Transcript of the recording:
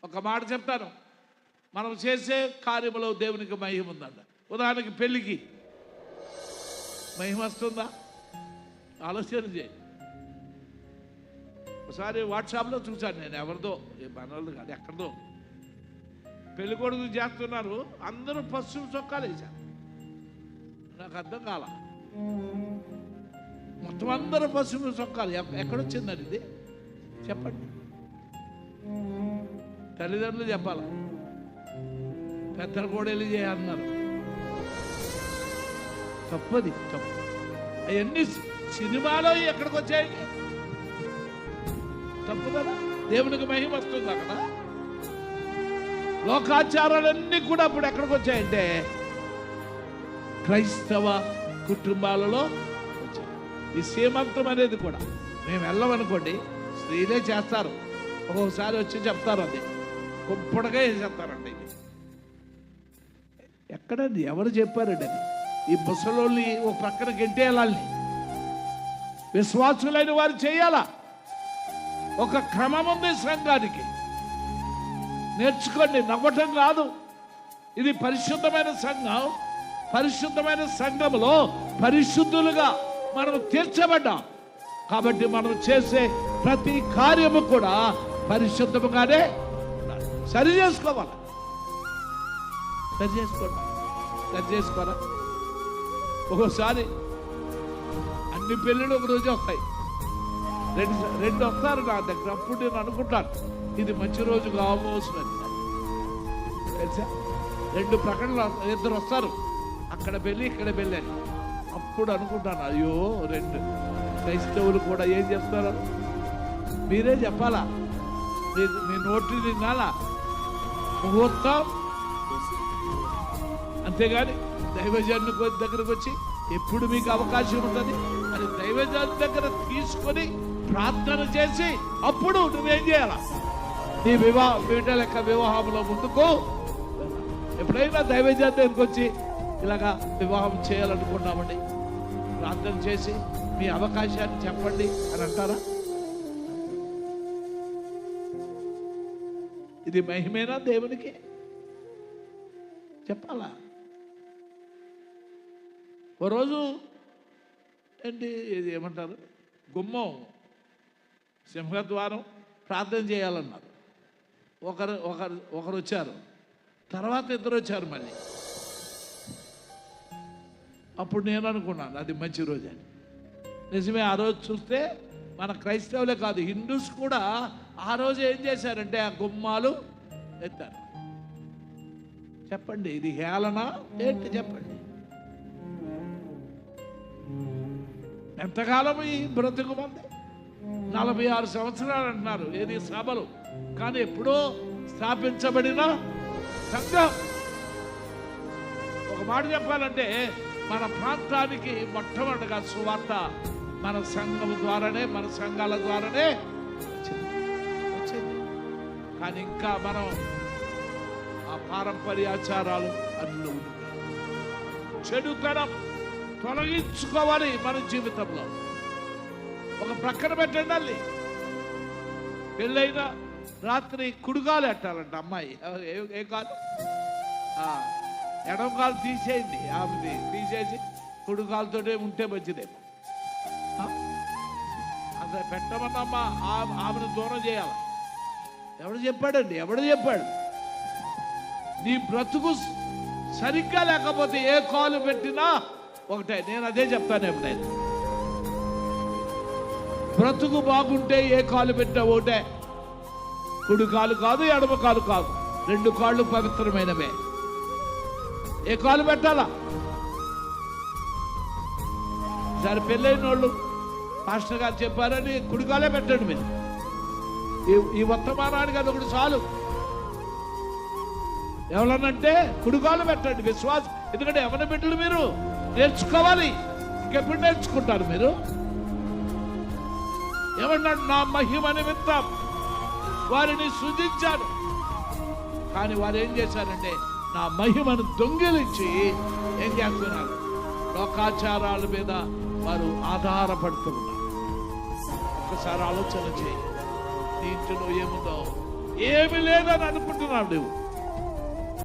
ఒక మాట చెప్తాను, మనం చేసే కార్యములో దేవునికి మహిమ ఉందంట. ఉదాహరణకి పెళ్ళికి మహిమ వస్తుందా? ఆలోచన చేయి. ఒకసారి వాట్సాప్లో చూశాను నేను, ఎవరిదో మనోళ్ళు కాదు ఎక్కడిదో పెళ్లి కొడుకు చేస్తున్నారు, అందరూ పసుపు చొక్కాలు వేశారు. నాకు అర్థం కాల, మొత్తం అందరూ పసుపు చొక్కాలు. ఎక్కడొచ్చిందండి ఇది? చెప్పండి. తల్లిదండ్రులు చెప్పాల, పెద్దలు కూడా వెళ్ళి చేయన్నారు. తప్పది, తప్పు. అవన్నీ సినిమాలో ఎక్కడికి వచ్చాయండి? తప్పు కదా. దేవునికి మహిమ వస్తుంది అక్కడ. లోకాచారాలన్నీ కూడా అప్పుడు ఎక్కడికి వచ్చాయంటే క్రైస్తవ కుటుంబాలలో వచ్చాయి. ఈ సీమంతం అనేది కూడా మేము వెళ్ళమనుకోండి, స్త్రీలే చేస్తారు. ఒక్కొక్కసారి వచ్చి చెప్తారు, అది కుంపడగా వేసేస్తారండి. ఇది ఎక్కడండి? ఎవరు చెప్పారండి అది? ఈ ముసలోళ్ళని ఒక పక్కన గెంటేయాలని విశ్వాసులైన వారు చేయాలా? ఒక క్రమం ఉంది సంఘానికి. నేర్చుకోండి, నవ్వటం కాదు. ఇది పరిశుద్ధమైన సంఘం. పరిశుద్ధమైన సంఘములో పరిశుద్ధులుగా మనం తీర్చబడ్డాం కాబట్టి మనం చేసే ప్రతి కార్యము కూడా పరిశుద్ధముగానే సరి చేసుకోవాలి. సరి చేసుకోరా? ఒక్కోసారి అన్ని పెళ్ళిళ్ళు ఒక రోజు వస్తాయి, రెండు వస్తారు నా దగ్గర. అప్పుడు నేను అనుకుంటాను, ఇది మంచి రోజు కావలసినది తెలుసా. రెండు ప్రకటనలు, ఇద్దరు వస్తారు, అక్కడ పెళ్ళి ఇక్కడ పెళ్ళి అని. అప్పుడు అనుకుంటాను, అయ్యో రెండు క్రైస్తవులు కూడా ఏం చెప్తారో మీరే చెప్పాలా, మీ నోటి వినాలా ముహూర్తం. అంతేగాని దైవజను దగ్గరకు వచ్చి ఎప్పుడు మీకు అవకాశం ఉంటుంది అని దైవజను దగ్గర తీసుకొని ప్రార్థన చేసి అప్పుడు నువ్వేం చేయాలా? నీ బిడ్డల యొక్క వివాహంలో ముందుకు ఎప్పుడైనా దైవజను దగ్గరకు వచ్చి ఇలాగా వివాహం చేయాలనుకున్నామండి, ప్రార్థన చేసి మీ అవకాశాన్ని చెప్పండి అని అంటారా? ఇది మహిమేనా దేవునికి? చెప్పాలా? ఓ రోజు ఏంటి ఇది ఏమంటారు, గుమ్మం సింహద్వారం ప్రార్థన చేయాలన్నారు. ఒకరు వచ్చారు, తర్వాత ఇద్దరు వచ్చారు మళ్ళీ. అప్పుడు నేను అనుకున్నాను అది మంచి రోజు అని. నిజమే, ఆ రోజు చూస్తే మన క్రైస్తవులే కాదు, హిందూస్ కూడా ఆ రోజు ఏం చేశారంటే ఆ గుమ్మాలు ఎత్తారు. చెప్పండి, ఇది హేళన ఏంటి? చెప్పండి. ఎంతకాలం ఈ బ్రతుకు మంది? 46 సంవత్సరాలు అంటున్నారు ఏది సభలు, కానీ ఎప్పుడో స్థాపించబడిన సంఘం. ఒక మాట చెప్పాలంటే మన ప్రాంతానికి మొట్టమొదటిగా సువార్త మన సంఘం ద్వారానే, మన సంఘాల ద్వారానే వచ్చింది. కానీ ఇంకా మనం ఆ పారంపర్యాచారాలు అందులో చెడుతనం తొలగించుకోవాలి మన జీవితంలో. ఒక ప్రక్కన పెట్టండి. పెళ్ళైన రాత్రి కుడికాలు ఎట్టాలంట అమ్మాయి. ఏ కాలు? ఎడమ కాలు తీసేయండి, ఆమెది తీసేసి కుడికాలతోనే ఉంటే మంచిదేమో. అసలు పెట్టమన్నమ్మా, ఆమెను దూరం చేయాలి. ఎవడు చెప్పాడండి? ఎవడు చెప్పాడు? నీ బ్రతుకు సరిగ్గా లేకపోతే ఏ కాలు పెట్టినా ఒకటే. నేను అదే చెప్తాను ఎప్పుడైనా. బ్రతుకు బాగుంటే ఏ కాలు పెట్టినా ఒకటే. కుడి కాలు కాదు, ఎడమ కాలు కాదు, రెండు కాళ్ళు పవిత్రమైనవే. ఏ కాలు పెట్టాలా? సరే, పెళ్ళైన వాళ్ళు పాస్టర్ గారు చెప్పారని కుడికాలే పెట్టండి మీరు. ఈ వర్తమానానికి అది ఒకటి చాలు. ఎవరనంటే కుడికాలు పెట్టండి, విశ్వాసం. ఎందుకంటే ఎవరి బిడ్డలు మీరు నేర్చుకోవాలి. ఇంకెప్పుడు నేర్చుకుంటారు మీరు? ఏమన్నాడు? నా మహిమ నిమిత్తం వారిని సృజించాను. కానీ వారు ఏం చేశారంటే నా మహిమను దొంగిలించి ఏం చేస్తున్నారు? లోకాచారాల మీద వారు ఆధారపడుతూ ఉన్నారు. ఒక్కసారి ఆలోచన చేయి, నీ ఇంటిలో ఏముందో, ఏమి లేదని అనుకుంటున్నావు నువ్వు.